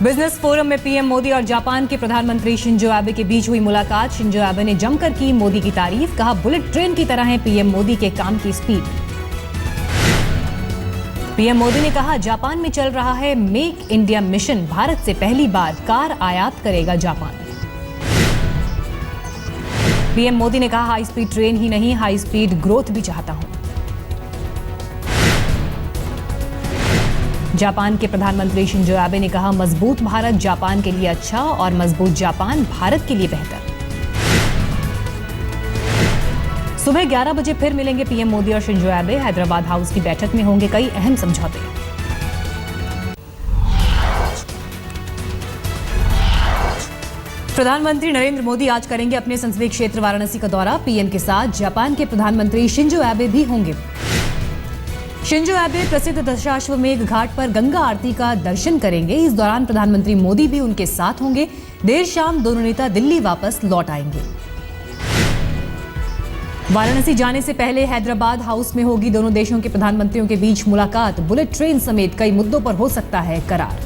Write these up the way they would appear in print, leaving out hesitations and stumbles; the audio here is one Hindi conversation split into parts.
बिजनेस फोरम में पीएम मोदी और जापान के प्रधानमंत्री शिंजो एबे के बीच हुई मुलाकात। शिंजो एबे ने जमकर की मोदी की तारीफ, कहा बुलेट ट्रेन की तरह है पीएम मोदी के काम की स्पीड। पीएम मोदी ने कहा जापान में चल रहा है मेक इंडिया मिशन, भारत से पहली बार कार आयात करेगा जापान। पीएम मोदी ने कहा हाई स्पीड ट्रेन ही नहीं, हाई स्पीड ग्रोथ भी चाहता हूं। जापान के प्रधानमंत्री शिंजो एबे ने कहा मजबूत भारत जापान के लिए अच्छा और मजबूत जापान भारत के लिए बेहतर। सुबह 11 बजे फिर मिलेंगे पीएम मोदी और शिंजो एबे। हैदराबाद हाउस की बैठक में होंगे कई अहम समझौते। प्रधानमंत्री नरेंद्र मोदी आज करेंगे अपने संसदीय क्षेत्र वाराणसी का दौरा। पीएम के साथ जापान के प्रधानमंत्री शिंजो एबे भी होंगे। शिंजो एबे प्रसिद्ध दशाश्वमेध घाट पर गंगा आरती का दर्शन करेंगे। इस दौरान प्रधानमंत्री मोदी भी उनके साथ होंगे। देर शाम दोनों नेता दिल्ली वापस लौट आएंगे। वाराणसी जाने से पहले हैदराबाद हाउस में होगी दोनों देशों के प्रधानमंत्रियों के बीच मुलाकात। बुलेट ट्रेन समेत कई मुद्दों पर हो सकता है करार।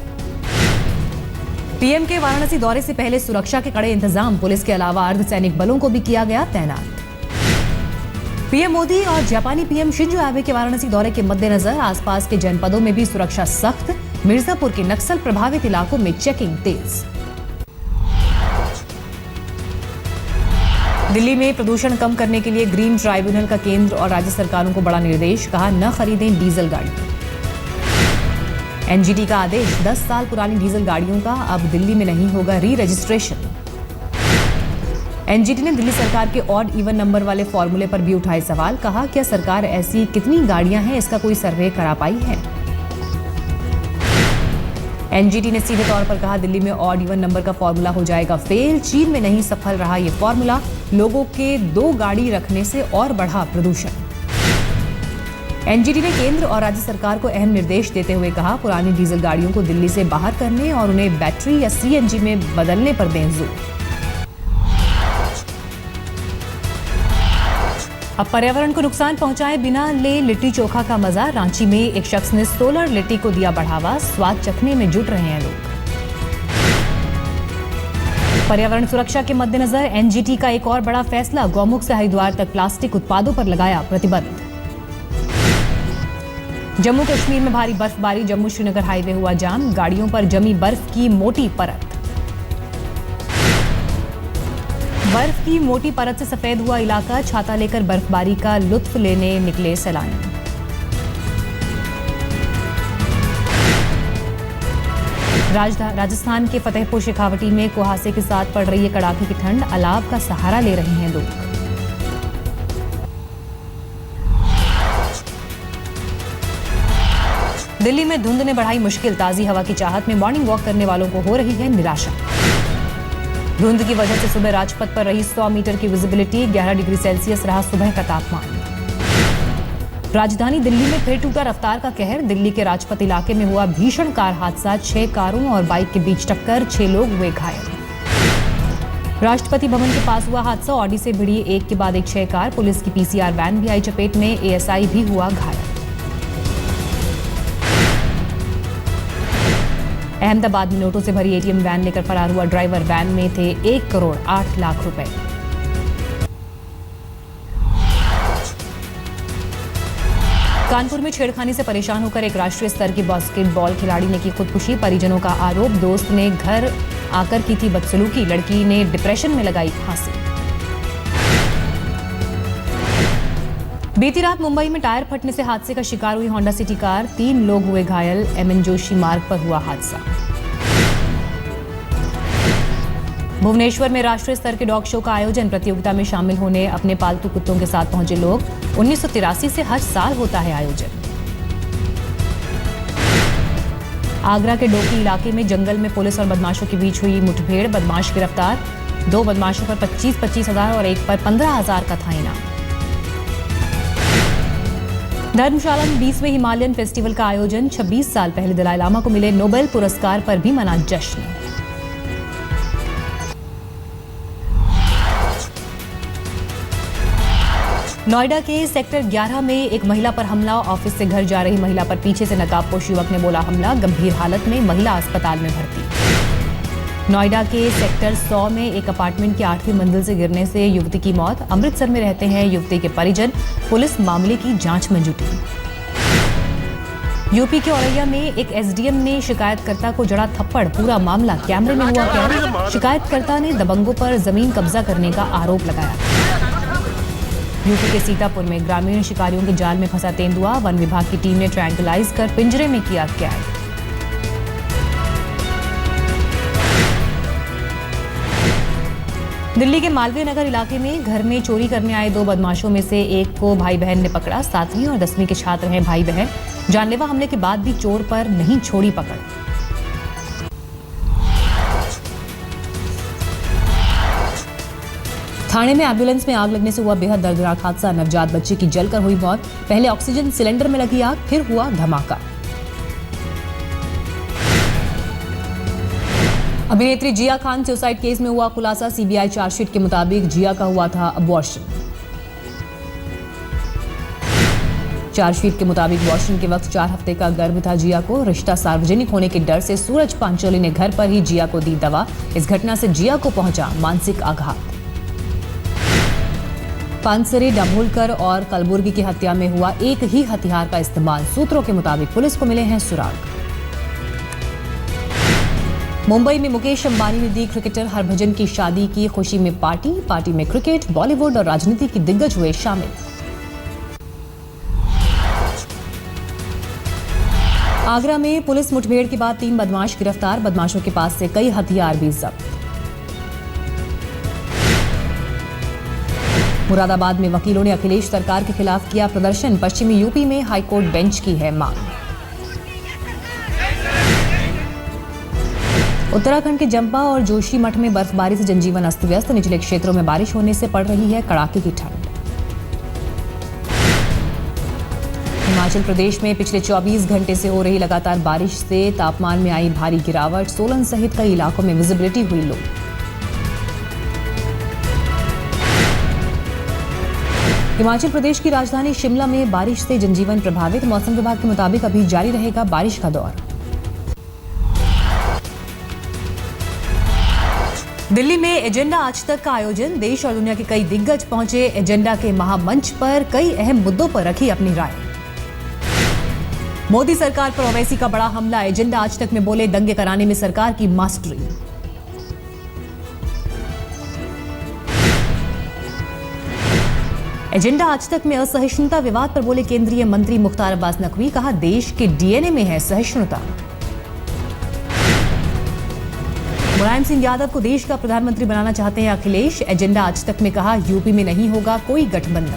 पीएम के वाराणसी दौरे से पहले सुरक्षा के कड़े इंतजाम, पुलिस के अलावा अर्धसैनिक बलों को भी किया गया तैनात। पीएम मोदी और जापानी पीएम शिंजो एबे के वाराणसी दौरे के मद्देनजर आसपास के जनपदों में भी सुरक्षा सख्त। मिर्जापुर के नक्सल प्रभावित इलाकों में चेकिंग तेज। दिल्ली में प्रदूषण कम करने के लिए ग्रीन ट्राइब्यूनल का केंद्र और राज्य सरकारों को बड़ा निर्देश, कहा न खरीदें डीजल गाड़ी। एनजीटी का आदेश, 10 साल पुरानी डीजल गाड़ियों का अब दिल्ली में नहीं होगा री रजिस्ट्रेशन। एनजीटी ने दिल्ली सरकार के ऑड इवन नंबर वाले फॉर्मूले पर भी उठाए सवाल, कहा क्या सरकार ऐसी कितनी गाड़ियां हैं इसका कोई सर्वे करा पाई है। एनजीटी ने सीधे तौर पर कहा दिल्ली में ऑड इवन नंबर का फॉर्मूला हो जाएगा फेल। चीन में नहीं सफल रहा यह फॉर्मूला, लोगों के 2 गाड़ी रखने से और बढ़ा प्रदूषण। एनजीटी ने केंद्र और राज्य सरकार को अहम निर्देश देते हुए कहा पुरानी डीजल गाड़ियों को दिल्ली से बाहर करने और उन्हें बैटरी या सीएनजी में बदलने पर दें जोर। अब पर्यावरण को नुकसान पहुंचाए बिना ले लिट्टी चोखा का मजा। रांची में एक शख्स ने सोलर लिट्टी को दिया बढ़ावा, स्वाद चखने में जुट रहे हैं लोग। पर्यावरण सुरक्षा के मद्देनजर एनजीटी का एक और बड़ा फैसला, गौमुख से हरिद्वार तक प्लास्टिक उत्पादों पर लगाया प्रतिबंध। जम्मू कश्मीर में भारी बर्फबारी, जम्मू श्रीनगर हाईवे हुआ जाम, गाड़ियों पर जमी बर्फ की मोटी परत। बर्फ की मोटी परत से सफेद हुआ इलाका, छाता लेकर बर्फबारी का लुत्फ लेने निकले सैलानी। राजस्थान के फतेहपुर शेखावटी में कुहासे के साथ पड़ रही है कड़ाके की ठंड, अलाव का सहारा ले रहे हैं लोग। दिल्ली में धुंध ने बढ़ाई मुश्किल, ताजी हवा की चाहत में मॉर्निंग वॉक करने वालों को हो रही है निराशा। धुंध की वजह से सुबह राजपथ पर रही 100 मीटर की विजिबिलिटी, 11 डिग्री सेल्सियस रहा सुबह का तापमान। राजधानी दिल्ली में फिर टूटा रफ्तार का कहर, दिल्ली के राजपथ इलाके में हुआ भीषण कार हादसा, 6 कारों और बाइक के बीच टक्कर, 6 लोग हुए घायल। राष्ट्रपति भवन के पास हुआ हादसा, ऑडी से भिड़ी एक के बाद एक 6 कार, पुलिस की पीसीआर वैन भी आई चपेट में, एएसआई भी हुआ घायल। अहमदाबाद में नोटों से भरी एटीएम वैन लेकर फरार हुआ ड्राइवर, वैन में थे 1 करोड़ 8 लाख रुपए। कानपुर में छेड़खानी से परेशान होकर एक राष्ट्रीय स्तर की बास्केटबॉल खिलाड़ी ने की खुदकुशी, परिजनों का आरोप दोस्त ने घर आकर की थी बदसलूकी, लड़की ने डिप्रेशन में लगाई फांसी। बीती रात मुंबई में टायर फटने से हादसे का शिकार हुई होंडा सिटी कार, 3 लोग हुए घायल, एमएन जोशी मार्ग पर हुआ हादसा। भुवनेश्वर में राष्ट्रीय स्तर के डॉग शो का आयोजन, प्रतियोगिता में शामिल होने अपने पालतू कुत्तों के साथ पहुंचे लोग। 1983 से हर साल होता है आयोजन। आगरा के डोकी इलाके में जंगल में पुलिस और बदमाशों के बीच हुई मुठभेड़, बदमाश गिरफ्तार, 2 बदमाशों पर 25-25 हजार और एक पर 15 हजार का था इनाम। धर्मशाला में 20वें हिमालयन फेस्टिवल का आयोजन, 26 साल पहले दलाई लामा को मिले नोबेल पुरस्कार पर भी मना जश्न। नोएडा के सेक्टर 11 में एक महिला पर हमला, ऑफिस से घर जा रही महिला पर पीछे से नकाबपोश युवक ने बोला हमला, गंभीर हालत में महिला अस्पताल में भर्ती। नोएडा के सेक्टर 100 में एक अपार्टमेंट की 8वीं मंजिल से गिरने से युवती की मौत। अमृतसर में रहते हैं युवती के परिजन। पुलिस मामले की जांच में जुटी। यूपी के औरैया में एक एसडीएम ने शिकायतकर्ता को जड़ा थप्पड़। पूरा मामला कैमरे में हुआ कैद। शिकायतकर्ता ने दबंगों पर जमीन कब्जा करने का आरोप लगाया। यूपी के सीतापुर में ग्रामीण शिकारियों के जाल में फंसा तेंदुआ। वन विभाग की टीम ने ट्रैंकुलाइज कर पिंजरे में किया कैद। दिल्ली के मालवीय नगर इलाके में घर में चोरी करने आए 2 बदमाशों में से एक को भाई बहन ने पकड़ा। 7वीं और 10वीं के छात्र हैं भाई बहन। जानलेवा हमले के बाद भी चोर पर नहीं छोड़ी पकड़। थाने में एम्बुलेंस में आग लगने से हुआ बेहद दर्दनाक हादसा। नवजात बच्चे की जलकर हुई मौत। पहले ऑक्सीजन सिलेंडर में लगी आग, फिर हुआ धमाका। अभिनेत्री जिया खान सुसाइड केस में हुआ खुलासा। सीबीआई चार्जशीट के मुताबिक जिया का हुआ था अबॉर्शन। चार्जशीट के मुताबिक अबॉर्शन के वक्त 4 हफ्ते का गर्भ था जिया को। रिश्ता सार्वजनिक होने के डर से सूरज पांचोली ने घर पर ही जिया को दी दवा। इस घटना से जिया को पहुंचा मानसिक आघात। पानसरे, दाभोलकर और कलबुर्गी की हत्या में हुआ एक ही हथियार का इस्तेमाल। सूत्रों के मुताबिक पुलिस को मिले हैं सुराग। मुंबई में मुकेश अंबानी ने दी क्रिकेटर हरभजन की शादी की खुशी में पार्टी में क्रिकेट, बॉलीवुड और राजनीति के दिग्गज हुए शामिल। आगरा में पुलिस मुठभेड़ के बाद 3 बदमाश गिरफ्तार। बदमाशों के पास से कई हथियार भी जब्त। मुरादाबाद में वकीलों ने अखिलेश सरकार के खिलाफ किया प्रदर्शन। पश्चिमी यूपी में हाईकोर्ट बेंच की है मांग। उत्तराखंड के जंपा और जोशीमठ में बर्फबारी से जनजीवन अस्त व्यस्त। निचले क्षेत्रों में बारिश होने से पड़ रही है कड़ाके की ठंड। हिमाचल प्रदेश में पिछले 24 घंटे से हो रही लगातार बारिश से तापमान में आई भारी गिरावट। सोलन सहित कई इलाकों में विजिबिलिटी हुई लो। हिमाचल प्रदेश की राजधानी शिमला में बारिश से जनजीवन प्रभावित। मौसम विभाग के मुताबिक अभी जारी रहेगा बारिश का दौर। दिल्ली में एजेंडा आज तक का आयोजन। देश और दुनिया के कई दिग्गज पहुंचे। एजेंडा के महामंच पर कई अहम मुद्दों पर रखी अपनी राय। मोदी सरकार पर ओवैसी का बड़ा हमला। एजेंडा आज तक में बोले दंगे कराने में सरकार की मास्टरी। एजेंडा आज तक में असहिष्णुता विवाद पर बोले केंद्रीय मंत्री मुख्तार अब्बास नकवी। कहा देश के डीएनए में है सहिष्णुता। मुलायम सिंह यादव को देश का प्रधानमंत्री बनाना चाहते हैं अखिलेश। एजेंडा आज तक में कहा यूपी में नहीं होगा कोई गठबंधन।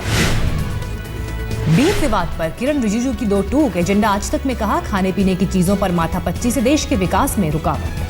बीफ विवाद पर किरण रिजिजू की 2 टूक। एजेंडा आज तक में कहा खाने पीने की चीजों पर माथापच्ची से देश के विकास में रुकावट।